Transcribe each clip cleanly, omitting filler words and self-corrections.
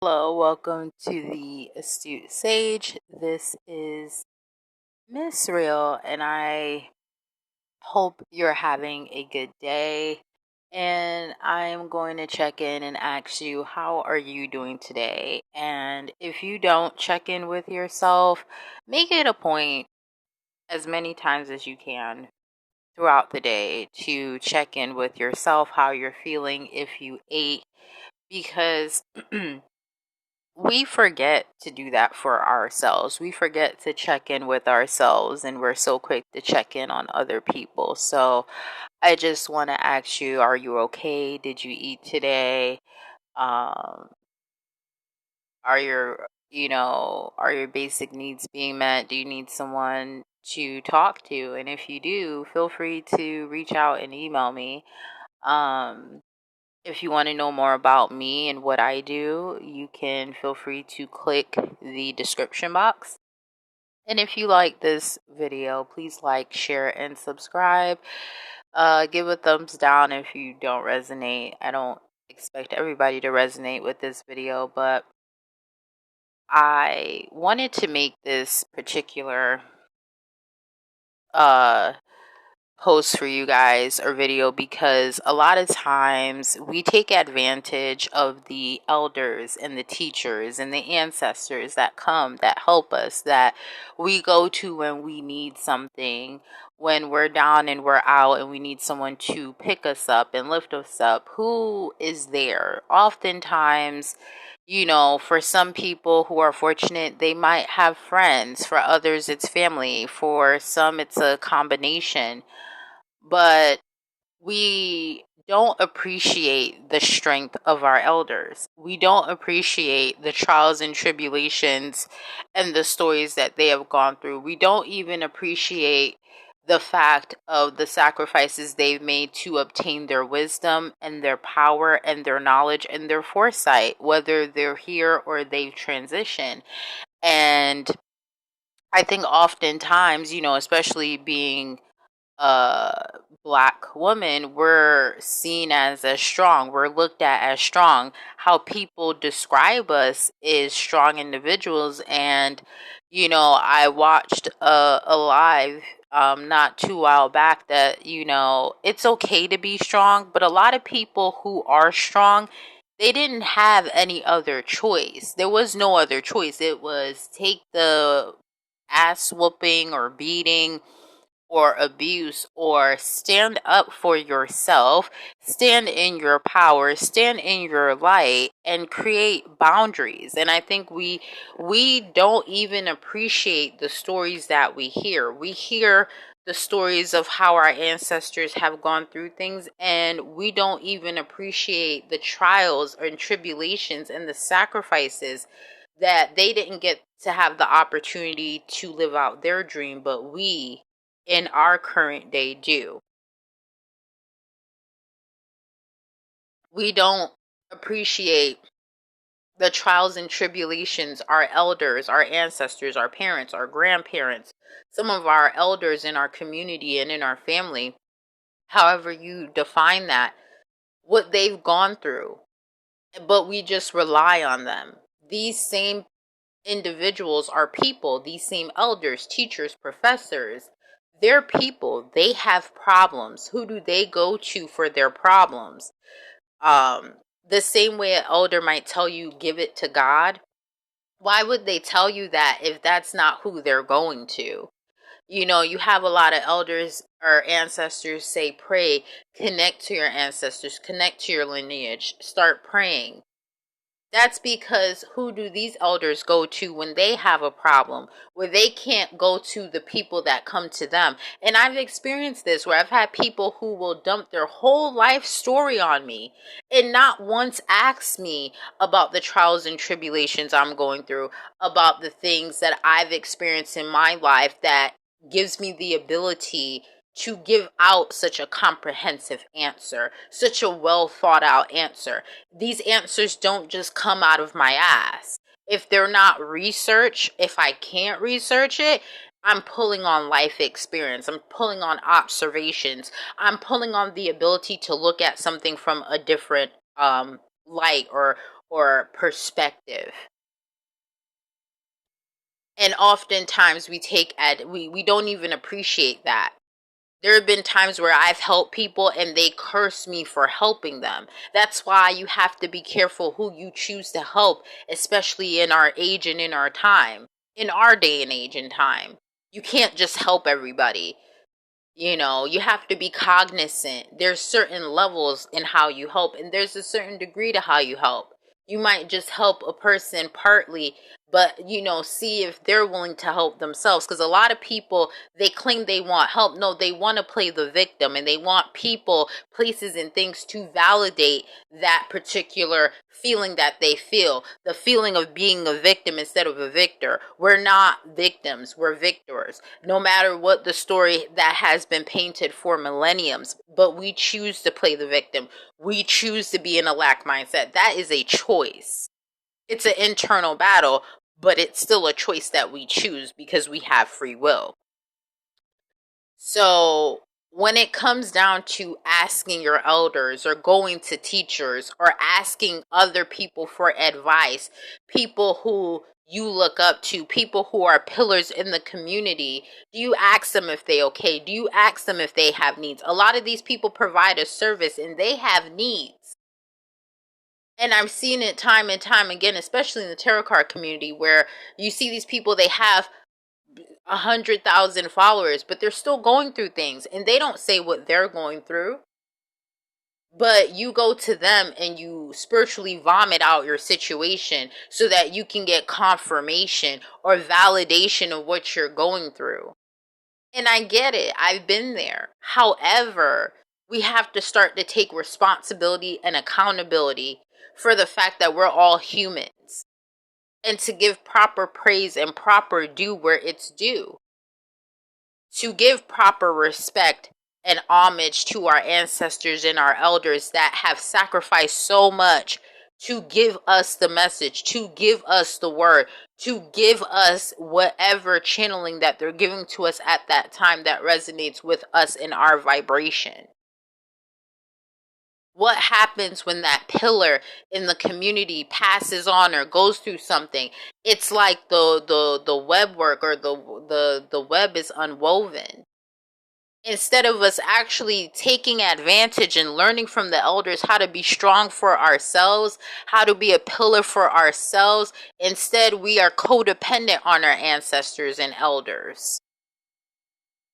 Hello, welcome to the Astute Sage. This is Miss Real, and I hope you're having a good day. And I'm going to check in and ask you, how are you doing today? And if you don't check in with yourself, make it a point as many times as you can throughout the day to check in with yourself, how you're feeling, if you ate, because we forget to do that for ourselves. We forget to check in with ourselves, and we're so quick to check in on other people. So I just want to ask you, are you okay? Did you eat today? Um, are your basic needs being met? Do you need someone to talk to? And if you do, feel free to reach out and email me. Um, If you want to know more about me and what I do, you can feel free to click the description box. And if you like this video, please like, share, and subscribe. Give a thumbs down if you don't resonate. I don't expect everybody to resonate with this video, but I wanted to make this particular uh post for you guys or video because a lot of times we take advantage of the elders and the teachers and the ancestors that come, that help us, that we go to when we need something, when we're down and we're out and we need someone to pick us up and lift us up. Who is there? Oftentimes, for some people who are fortunate, they might have friends. For others, it's family. For some, it's a combination. But we don't appreciate the strength of our elders. We don't appreciate the trials and tribulations and the stories that they have gone through. We don't even appreciate the fact of the sacrifices they've made to obtain their wisdom and their power and their knowledge and their foresight, whether they're here or they've transitioned. And I think oftentimes, especially being black woman, we're seen as strong, we're looked at as strong. How people describe us is strong individuals. And I watched a live not too while back that it's okay to be strong, but a lot of people who are strong, they didn't have any other choice. There was no other choice. It was take the ass whooping or beating or abuse, or stand up for yourself, stand in your power, stand in your light, and create boundaries. And I think we don't even appreciate the stories that we hear. We hear the stories of how our ancestors have gone through things, and we don't even appreciate the trials and tribulations and the sacrifices that they didn't get to have the opportunity to live out their dream, but we in our current day do. We don't appreciate the trials and tribulations our elders, our ancestors, our parents, our grandparents, some of our elders in our community and in our family, however you define that, what they've gone through. But we just rely on them. These same individuals are people, these same elders, teachers, professors, they're people. They have problems. Who do they go to for their problems? The same way an elder might tell you, give it to God. Why would they tell you that if that's not who they're going to? You have a lot of elders or ancestors say, pray, connect to your ancestors, connect to your lineage, start praying. That's because who do these elders go to when they have a problem, where they can't go to the people that come to them? And I've experienced this where I've had people who will dump their whole life story on me and not once ask me about the trials and tribulations I'm going through, about the things that I've experienced in my life that gives me the ability to give out such a comprehensive answer, such a well thought out answer. These answers don't just come out of my ass. If they're not research, if I can't research it, I'm pulling on life experience. I'm pulling on observations. I'm pulling on the ability to look at something from a different light, or perspective. And oftentimes we don't even appreciate that. There have been times where I've helped people and they curse me for helping them. That's why you have to be careful who you choose to help, especially in our age and in our time, in our day and age and time. You can't just help everybody. You know, you have to be cognizant. There's certain levels in how you help, and there's a certain degree to how you help. You might just help a person partly, but see if they're willing to help themselves. Because a lot of people, they claim they want help. No, they want to play the victim, and they want people, places, and things to validate that particular feeling that they feel. The feeling of being a victim instead of a victor. We're not victims, we're victors. No matter what the story that has been painted for millenniums, but we choose to play the victim. We choose to be in a lack mindset. That is a choice. It's an internal battle, but it's still a choice that we choose because we have free will. So when it comes down to asking your elders or going to teachers or asking other people for advice, people who you look up to, people who are pillars in the community, do you ask them if they okay? Do you ask them if they have needs? A lot of these people provide a service and they have needs. And I've seen it time and time again, especially in the tarot card community, where you see these people, they have 100,000 followers, but they're still going through things, and they don't say what they're going through. But you go to them and you spiritually vomit out your situation so that you can get confirmation or validation of what you're going through. And I get it. I've been there. However, we have to start to take responsibility and accountability for the fact that we're all humans, and to give proper praise and proper due where it's due. To give proper respect and homage to our ancestors and our elders that have sacrificed so much to give us the message, to give us the word, to give us whatever channeling that they're giving to us at that time that resonates with us in our vibration. What happens when that pillar in the community passes on or goes through something? It's like the web work, or the web is unwoven. Instead of us actually taking advantage and learning from the elders how to be strong for ourselves, how to be a pillar for ourselves, instead we are codependent on our ancestors and elders.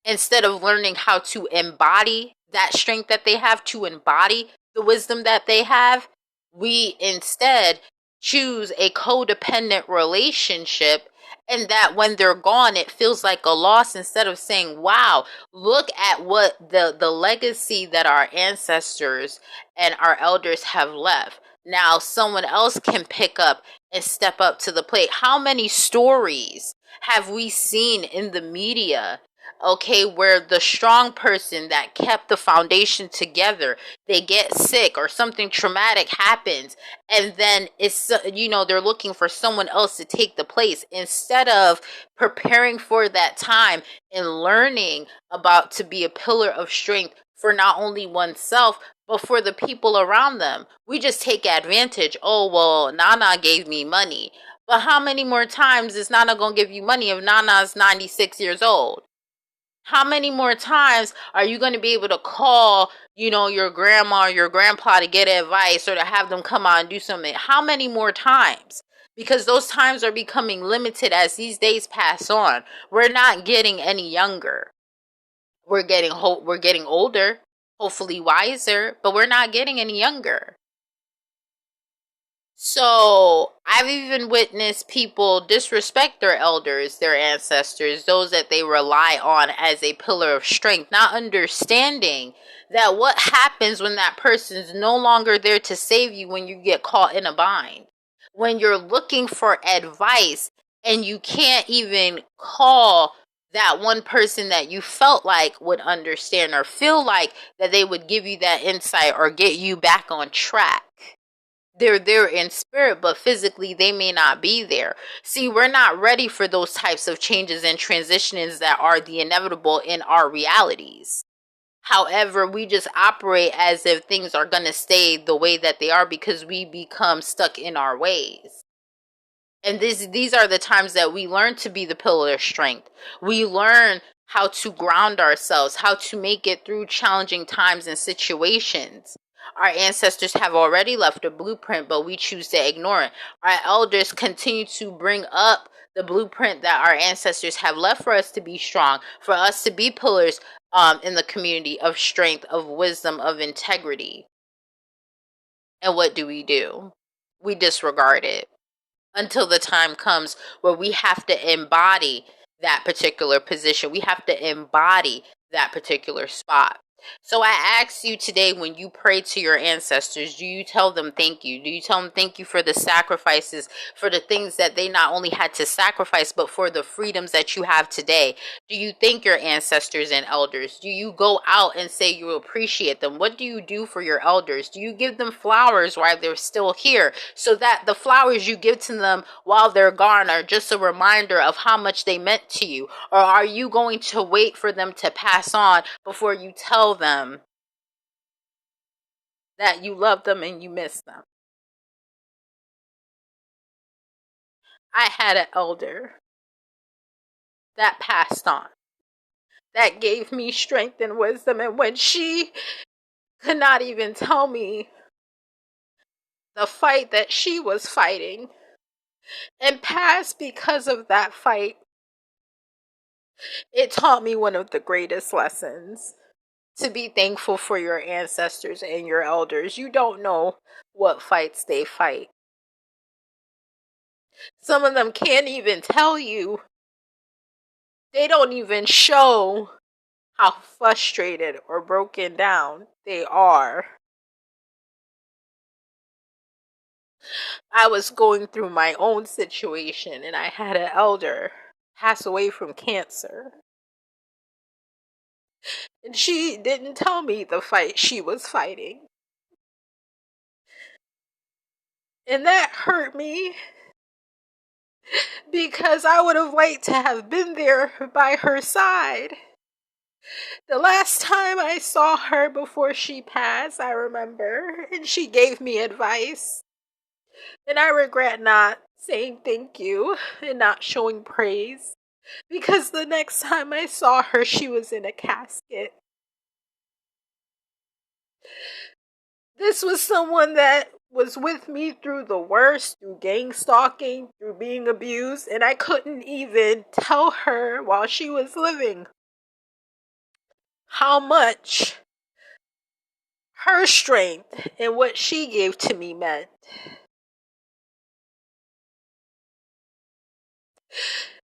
Instead of learning how to embody that strength that they have, to embody the wisdom that they have, we instead choose a codependent relationship, and that when they're gone, it feels like a loss, instead of saying, wow, look at what the legacy that our ancestors and our elders have left. Now someone else can pick up and step up to the plate. How many stories have we seen in the media, okay, where the strong person that kept the foundation together, they get sick or something traumatic happens, and then they're looking for someone else to take the place, instead of preparing for that time and learning about to be a pillar of strength for not only oneself but for the people around them. We just take advantage. Oh, well, Nana gave me money. But how many more times is Nana gonna give you money if Nana's 96 years old? How many more times are you going to be able to call, your grandma or your grandpa to get advice, or to have them come out and do something? How many more times? Because those times are becoming limited as these days pass on. We're not getting any younger. We're getting older, hopefully wiser, but we're not getting any younger. So I've even witnessed people disrespect their elders, their ancestors, those that they rely on as a pillar of strength, not understanding that what happens when that person's no longer there to save you when you get caught in a bind. When you're looking for advice and you can't even call that one person that you felt like would understand, or feel like that they would give you that insight or get you back on track. They're there in spirit, but physically they may not be there. See, we're not ready for those types of changes and transitions that are the inevitable in our realities. However, we just operate as if things are going to stay the way that they are because we become stuck in our ways. And these are the times that we learn to be the pillar of strength. We learn how to ground ourselves, how to make it through challenging times and situations. Our ancestors have already left a blueprint, but we choose to ignore it. Our elders continue to bring up the blueprint that our ancestors have left for us to be strong, for us to be pillars in the community of strength, of wisdom, of integrity. And what do? We disregard it until the time comes where we have to embody that particular position. We have to embody that particular spot. So I ask you today, when you pray to your ancestors, do you tell them thank you? Do you tell them thank you for the sacrifices, for the things that they not only had to sacrifice, but for the freedoms that you have today? Do you thank your ancestors and elders? Do you go out and say you appreciate them? What do you do for your elders? Do you give them flowers while they're still here, so that the flowers you give to them while they're gone are just a reminder of how much they meant to you? Or are you going to wait for them to pass on before you tell them that you love them and you miss them? I had an elder that passed on, that gave me strength and wisdom, and when she could not even tell me the fight that she was fighting and passed because of that fight, it taught me one of the greatest lessons: to be thankful for your ancestors and your elders. You don't know what fights they fight. Some of them can't even tell you. They don't even show how frustrated or broken down they are. I was going through my own situation, and I had an elder pass away from cancer. And she didn't tell me the fight she was fighting. And that hurt me, because I would have liked to have been there by her side. The last time I saw her before she passed, I remember, and she gave me advice. And I regret not saying thank you and not showing praise, because the next time I saw her, she was in a casket. This was someone that was with me through the worst, through gang stalking, through being abused, and I couldn't even tell her while she was living how much her strength and what she gave to me meant.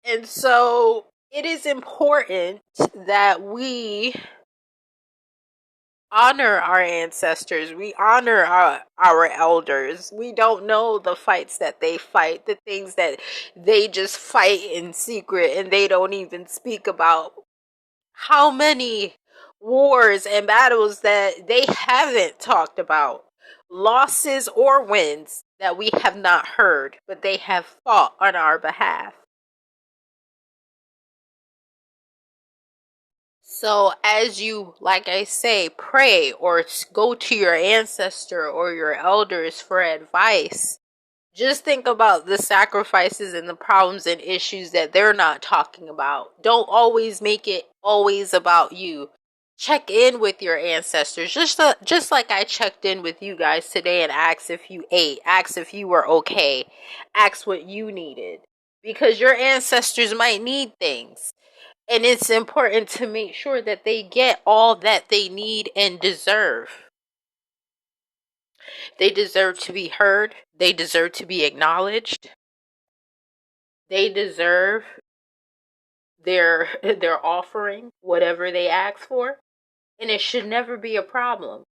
And so it is important that we honor our ancestors. We honor our elders. We don't know the fights that they fight, the things that they just fight in secret and they don't even speak about. How many wars and battles that they haven't talked about, losses or wins that we have not heard, but they have fought on our behalf. So, as you, like I say, pray or go to your ancestor or your elders for advice, just think about the sacrifices and the problems and issues that they're not talking about. Don't always make it always about you. Check in with your ancestors, just like I checked in with you guys today and asked if you ate, asked if you were okay, asked what you needed. Because your ancestors might need things. And it's important to make sure that they get all that they need and deserve. They deserve to be heard. They deserve to be acknowledged. They deserve their offering, whatever they ask for. And it should never be a problem.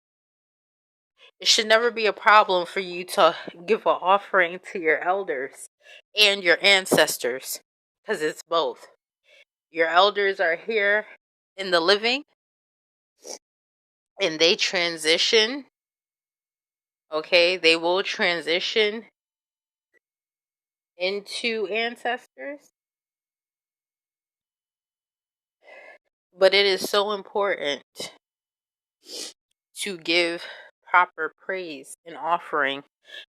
It should never be a problem for you to give an offering to your elders and your ancestors, because it's both. Your elders are here in the living, and they transition. Okay, they will transition into ancestors. But it is so important to give proper praise and offering,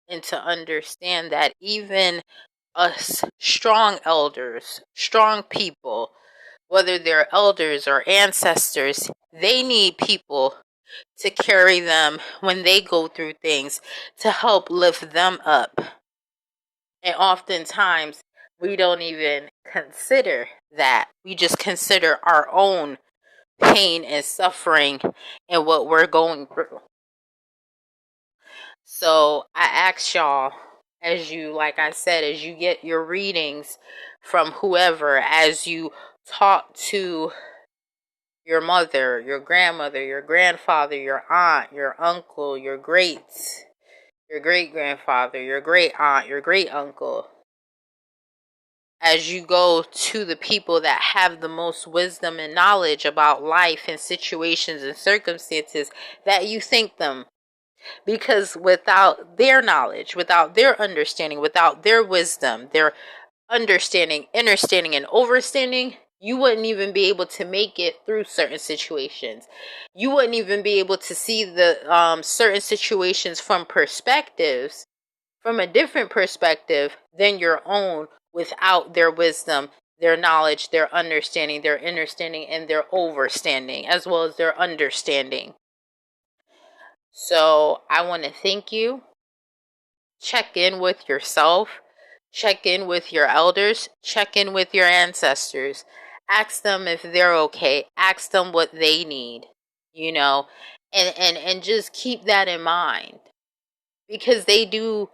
and to understand that even us strong elders, strong people, whether they're elders or ancestors, they need people to carry them when they go through things, to help lift them up. And oftentimes, we don't even consider that. We just consider our own pain and suffering and what we're going through. So I ask y'all, as you, like I said, as you get your readings from whoever, as you talk to your mother, your grandmother, your grandfather, your aunt, your uncle, your great grandfather, your great aunt, your great uncle, as you go to the people that have the most wisdom and knowledge about life and situations and circumstances, that you thank them. Because without their knowledge, without their understanding, without their wisdom, their understanding, understanding, and overstanding, you wouldn't even be able to make it through certain situations. You wouldn't even be able to see the certain situations from a different perspective than your own, without their wisdom, their knowledge, their understanding, their understanding, and their overstanding, as well as their understanding. So I want to thank you. Check in with yourself. Check in with your elders. Check in with your ancestors. Ask them if they're okay. Ask them what they need, and just keep that in mind, because they do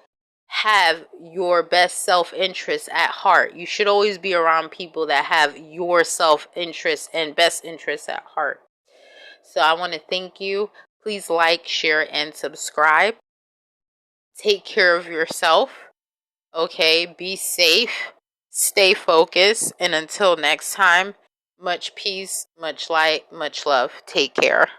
have your best self-interest at heart. You should always be around people that have your self-interest and best interests at heart. So I want to thank you. Please like, share, and subscribe. Take care of yourself. Okay, be safe. Stay focused. And until next time, much peace, much light, much love. Take care.